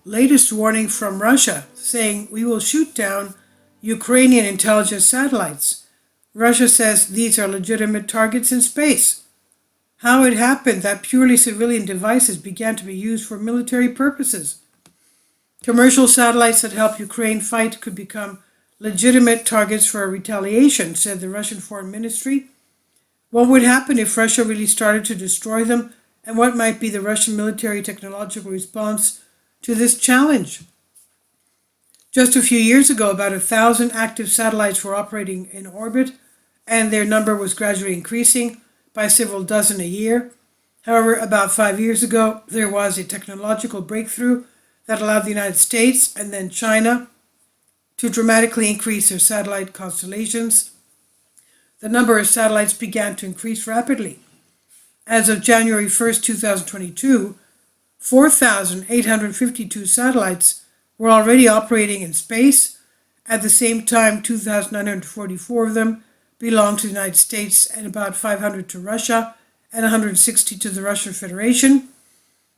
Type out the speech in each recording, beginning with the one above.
latest warning from Russia, saying we will shoot down Ukrainian intelligence satellites. Russia says these are legitimate targets in space. How it happened that purely civilian devices began to be used for military purposes. Commercial satellites that help Ukraine fight could become legitimate targets for a retaliation, said the Russian Foreign Ministry. What would happen if Russia really started to destroy them, and what might be the Russian military technological response to this challenge? Just a few years ago, about 1,000 active satellites were operating in orbit, and their number was gradually increasing by several dozen a year. However, about 5 years ago, there was a technological breakthrough that allowed the United States and then China to dramatically increase their satellite constellations. The number of satellites began to increase rapidly. As of January 1st, 2022, 4,852 satellites were already operating in space. At the same time, 2,944 of them belonged to the United States and about 500 to Russia and 160 to the Russian Federation.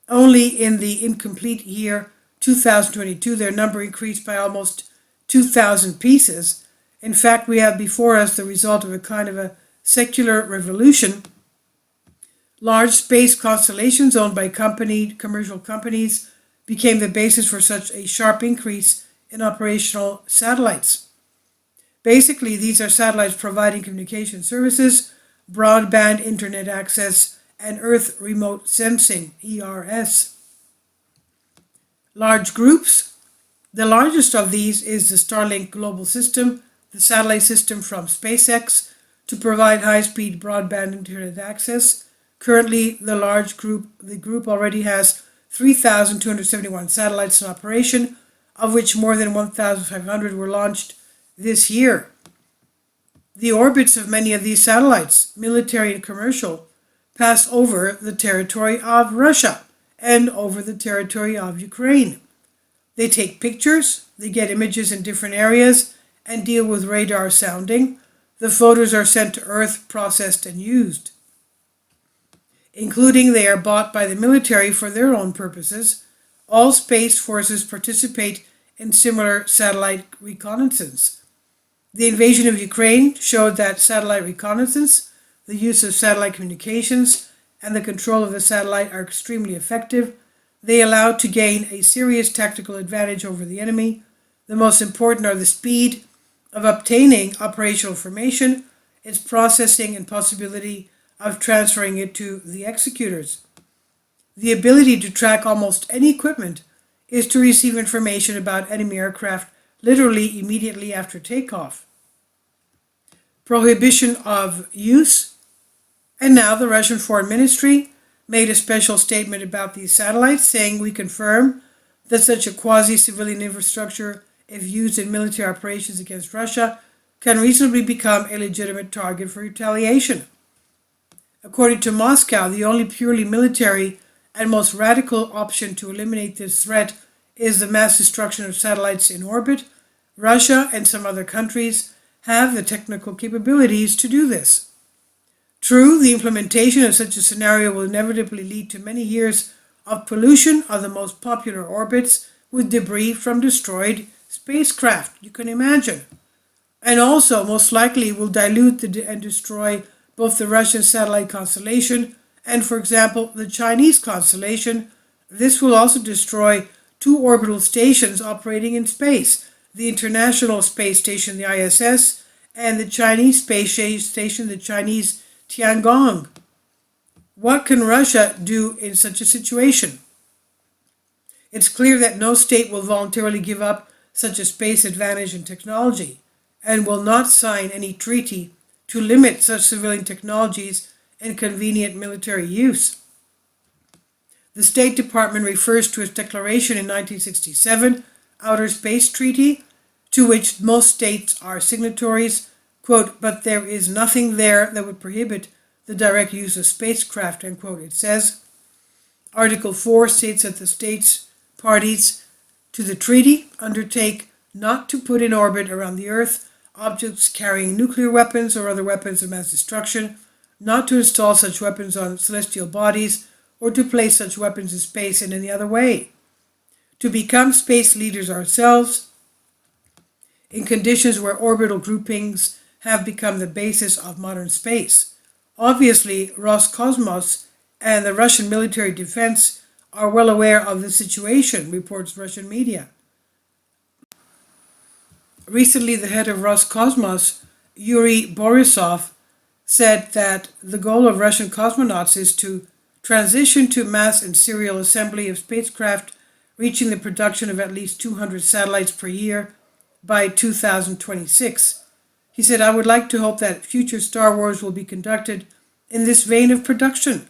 Only in the incomplete year 2022, their number increased by almost 2,000 pieces. In fact, we have before us the result of a kind of a secular revolution. Large space constellations owned by commercial companies became the basis for such a sharp increase in operational satellites. Basically, these are satellites providing communication services, broadband internet access, and Earth remote sensing, ERS. Large groups. The largest of these is the Starlink global system, the satellite system from SpaceX to provide high-speed broadband internet access. Currently, the group already has 3,271 satellites in operation, of which more than 1,500 were launched this year. The orbits of many of these satellites, military and commercial, pass over the territory of Russia and over the territory of Ukraine. They take pictures, they get images in different areas, and deal with radar sounding. The photos are sent to Earth, processed, and used. Including they are bought by the military for their own purposes. All space forces participate in similar satellite reconnaissance. The invasion of Ukraine showed that satellite reconnaissance, the use of satellite communications, and the control of the satellite are extremely effective. They allow to gain a serious tactical advantage over the enemy. The most important are the speed of obtaining operational information, its processing, and possibility of transferring it to the executors. The ability to track almost any equipment is to receive information about enemy aircraft literally immediately after takeoff. Prohibition of use. And now the Russian Foreign Ministry made a special statement about these satellites, saying we confirm that such a quasi-civilian infrastructure, if used in military operations against Russia, can reasonably become a legitimate target for retaliation. According to Moscow, the only purely military and most radical option to eliminate this threat is the mass destruction of satellites in orbit. Russia and some other countries have the technical capabilities to do this. True, the implementation of such a scenario will inevitably lead to many years of pollution of the most popular orbits with debris from destroyed spacecraft, you can imagine. And also, most likely, will dilute and destroy both the Russian satellite constellation and, for example, the Chinese constellation. This will also destroy two orbital stations operating in space, the International Space Station, the ISS, and the Chinese Space Station, the Chinese Tiangong. What can Russia do in such a situation? It's clear that no state will voluntarily give up such a space advantage in technology and will not sign any treaty to limit such civilian technologies and convenient military use. The State Department refers to its declaration in 1967, Outer Space Treaty, to which most states are signatories, quote, but there is nothing there that would prohibit the direct use of spacecraft, end quote, it says. Article 4 states that the states parties to the treaty undertake not to put in orbit around the Earth objects carrying nuclear weapons or other weapons of mass destruction, not to install such weapons on celestial bodies, or to place such weapons in space in any other way. to become space leaders ourselves in conditions where orbital groupings have become the basis of modern space. Obviously, Roscosmos and the Russian military defense are well aware of the situation, reports Russian media. Recently, the head of Roscosmos, Yuri Borisov, said that the goal of Russian cosmonauts is to transition to mass and serial assembly of spacecraft, reaching the production of at least 200 satellites per year by 2026. He said, "I would like to hope that future Star Wars will be conducted in this vein of production."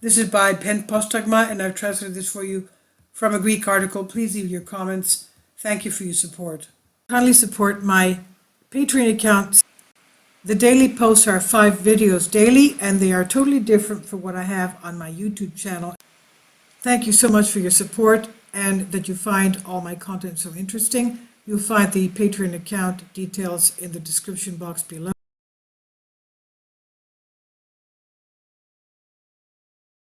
This is by Pen Postagma, and I've translated this for you from a Greek article. Please leave your comments. Thank you for your support. Kindly support my Patreon account. The daily posts are 5 videos daily, and they are totally different from what I have on my YouTube channel. Thank you so much for your support and that you find all my content so interesting. You'll find the Patreon account details in the description box below.